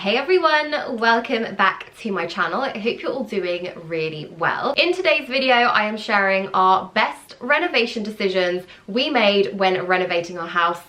Hey everyone, welcome back to my channel. I hope you're all doing really well. In today's video, I am sharing our best renovation decisions we made when renovating our house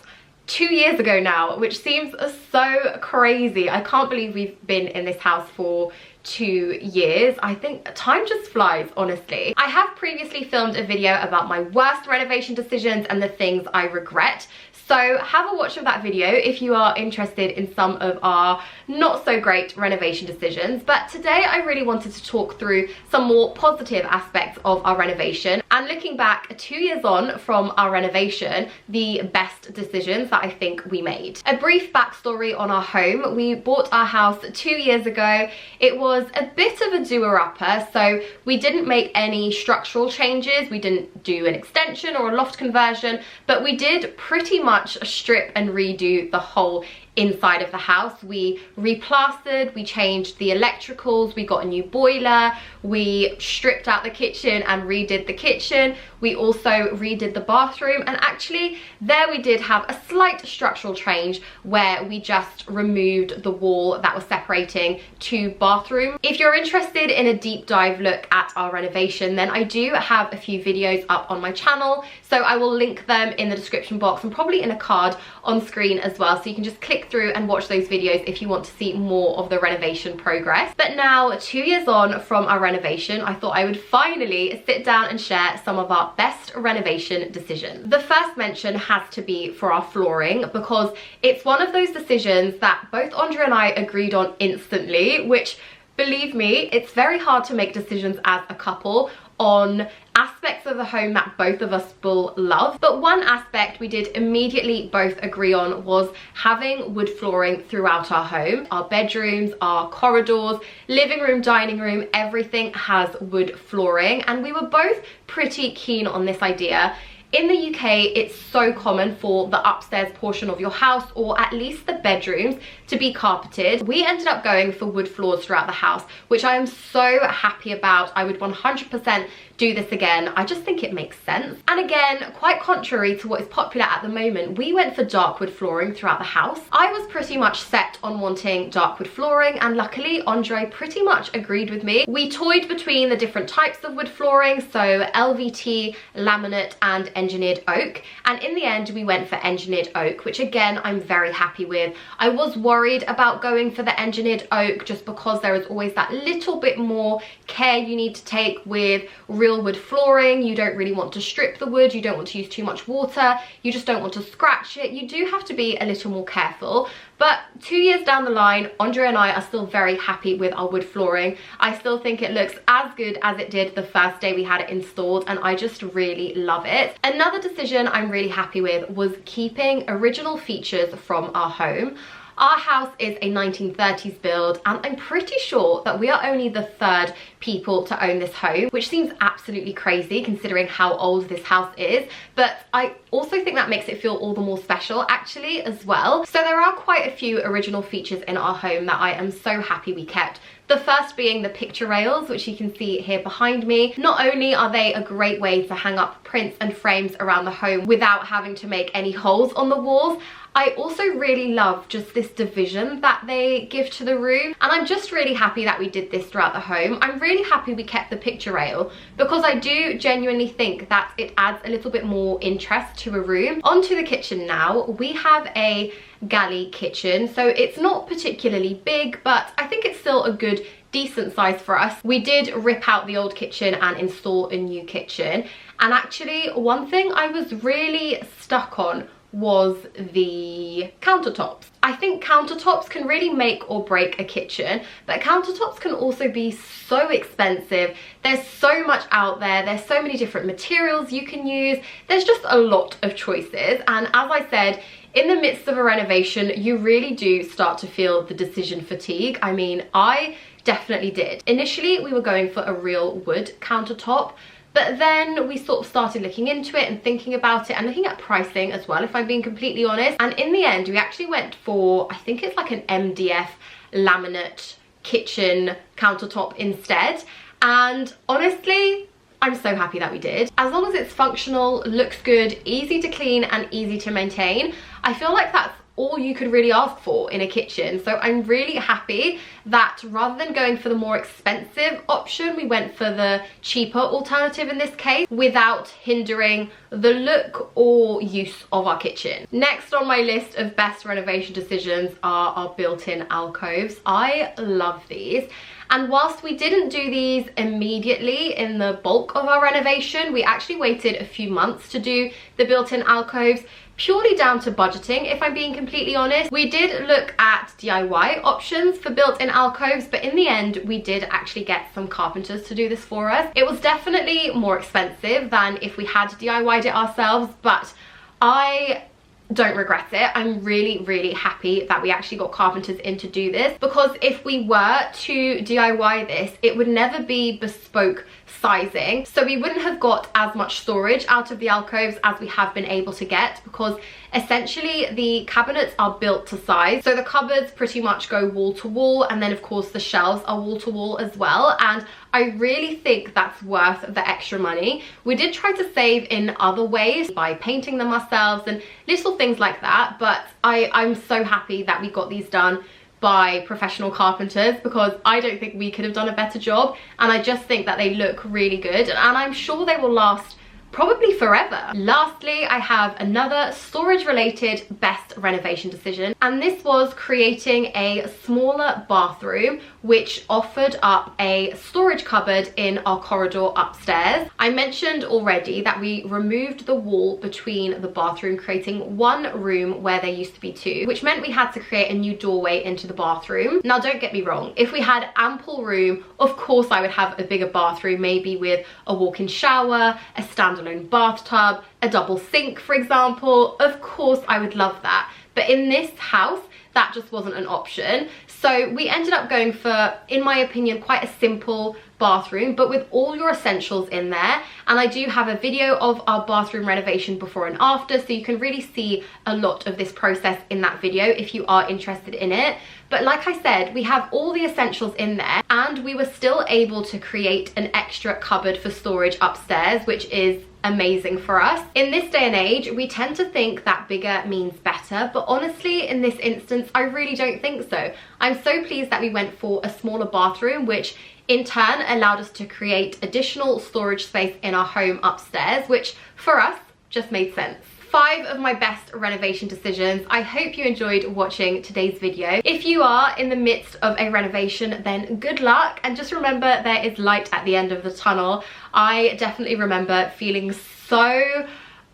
2 years ago now, which seems so crazy. I can't believe we've been in this house for 2 years. I think time just flies, honestly. I have previously filmed a video about my worst renovation decisions and the things I regret. So have a watch of that video if you are interested in some of our not so great renovation decisions. But today I really wanted to talk through some more positive aspects of our renovation, and looking back 2 years on from our renovation, the best decisions that I think we made. A brief backstory on our home. We bought our house 2 years ago. It was a bit of a doer-upper, so we didn't make any structural changes. We didn't do an extension or a loft conversion, but we did pretty much strip and redo the whole inside of the house. We replastered, we changed the electricals, we got a new boiler, we stripped out the kitchen and redid the kitchen. We also redid the bathroom, and actually there we did have a slight structural change where we just removed the wall that was separating two bathrooms. If you're interested in a deep dive look at our renovation, then I do have a few videos up on my channel, so I will link them in the description box and probably in a card on screen as well, so you can just click through and watch those videos if you want to see more of the renovation progress. But now, 2 years on from our renovation, I thought I would finally sit down and share some of our best renovation decisions. The first mention has to be for our flooring, because it's one of those decisions that both Andrea and I agreed on instantly, which, believe me, it's very hard to make decisions as a couple on aspects of the home that both of us will love. But one aspect we did immediately both agree on was having wood flooring throughout our home. Our bedrooms, our corridors, living room, dining room, everything has wood flooring, and we were both pretty keen on this idea. In the UK, it's so common for the upstairs portion of your house, or at least the bedrooms, to be carpeted. We ended up going for wood floors throughout the house, which I am so happy about. I would 100% do this again. I just think it makes sense. And again, quite contrary to what is popular at the moment, we went for dark wood flooring throughout the house. I was pretty much set on wanting dark wood flooring, and luckily Andre pretty much agreed with me. We toyed between the different types of wood flooring, so LVT, laminate and engineered oak, and in the end we went for engineered oak, which again I'm very happy with. I was worried about going for the engineered oak just because there is always that little bit more care you need to take with real wood flooring. You don't really want to strip the wood, you don't want to use too much water, you just don't want to scratch it. You do have to be a little more careful. But 2 years down the line, Andrea and I are still very happy with our wood flooring. I still think it looks as good as it did the first day we had it installed, and I just really love it. Another decision I'm really happy with was keeping original features from our home. Our house is a 1930s build, and I'm pretty sure that we are only the third people to own this home, which seems absolutely crazy considering how old this house is, but I also think that makes it feel all the more special actually as well. So there are quite a few original features in our home that I am so happy we kept. The first being the picture rails, which you can see here behind me. Not only are they a great way to hang up prints and frames around the home without having to make any holes on the walls, I also really love just this division that they give to the room, and I'm just really happy that we did this throughout the home. I'm really happy we kept the picture rail because I do genuinely think that it adds a little bit more interest to a room. Onto the kitchen now. We have a galley kitchen, so it's not particularly big, but I think it's still a good decent size for us. We did rip out the old kitchen and install a new kitchen, and actually one thing I was really stuck on was the countertops. I think countertops can really make or break a kitchen, but countertops can also be so expensive. There's so much out there, there's so many different materials you can use, there's just a lot of choices, and as I said, in the midst of a renovation, you really do start to feel the decision fatigue. I mean, I definitely did. Initially, we were going for a real wood countertop, but then we sort of started looking into it and thinking about it and looking at pricing as well, if I'm being completely honest. And in the end, we actually went for, I think it's like an MDF laminate kitchen countertop instead. And honestly, I'm so happy that we did. As long as it's functional, looks good, easy to clean and easy to maintain, I feel like that's all you could really ask for in a kitchen. So I'm really happy that rather than going for the more expensive option, we went for the cheaper alternative in this case without hindering the look or use of our kitchen. Next on my list of best renovation decisions are our built-in alcoves. I love these. And whilst we didn't do these immediately in the bulk of our renovation, we actually waited a few months to do the built-in alcoves, purely down to budgeting, if I'm being completely honest. We did look at DIY options for built-in alcoves, but in the end, we did actually get some carpenters to do this for us. It was definitely more expensive than if we had DIY'd it ourselves, but I don't regret it. I'm really happy that we actually got carpenters in to do this, because if we were to DIY this, it would never be bespoke sizing, so we wouldn't have got as much storage out of the alcoves as we have been able to get, because essentially the cabinets are built to size. So the cupboards pretty much go wall to wall, and then of course the shelves are wall to wall as well, and I really think that's worth the extra money. We did try to save in other ways by painting them ourselves and little things like that, but I'm so happy that we got these done by professional carpenters, because I don't think we could have done a better job, and I just think that they look really good, and I'm sure they will last probably forever. Lastly, I have another storage related best renovation decision, and this was creating a smaller bathroom which offered up a storage cupboard in our corridor upstairs. I mentioned already that we removed the wall between the bathroom, creating one room where there used to be two, which meant we had to create a new doorway into the bathroom. Now don't get me wrong, if we had ample room, of course I would have a bigger bathroom, maybe with a walk-in shower, a standalone bathtub, a double sink for example. Of course I would love that, but in this house that just wasn't an option. So we ended up going for, in my opinion, quite a simple bathroom, but with all your essentials in there. And I do have a video of our bathroom renovation before and after, so you can really see a lot of this process in that video if you are interested in it. But like I said, we have all the essentials in there, and we were still able to create an extra cupboard for storage upstairs, which is amazing for us. In this day and age, we tend to think that bigger means better, but honestly, in this instance, I really don't think so. I'm so pleased that we went for a smaller bathroom, which in turn allowed us to create additional storage space in our home upstairs, which for us just made sense. 5 of my best renovation decisions. I hope you enjoyed watching today's video. If you are in the midst of a renovation, then good luck, and just remember there is light at the end of the tunnel. I definitely remember feeling so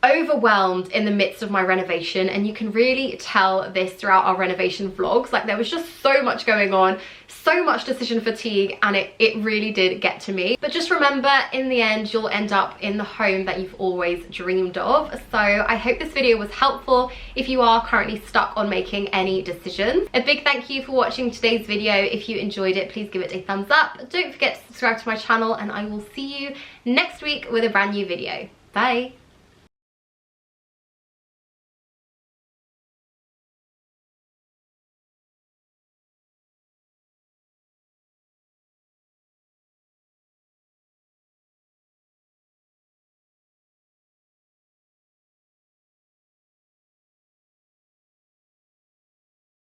overwhelmed in the midst of my renovation, and you can really tell this throughout our renovation vlogs. Like, there was just so much going on, so much decision fatigue, and it really did get to me. But just remember, in the end, you'll end up in the home that you've always dreamed of. So I hope this video was helpful if you are currently stuck on making any decisions. A big thank you for watching today's video. If you enjoyed it, please give it a thumbs up. Don't forget to subscribe to my channel, and I will see you next week with a brand new video. Bye.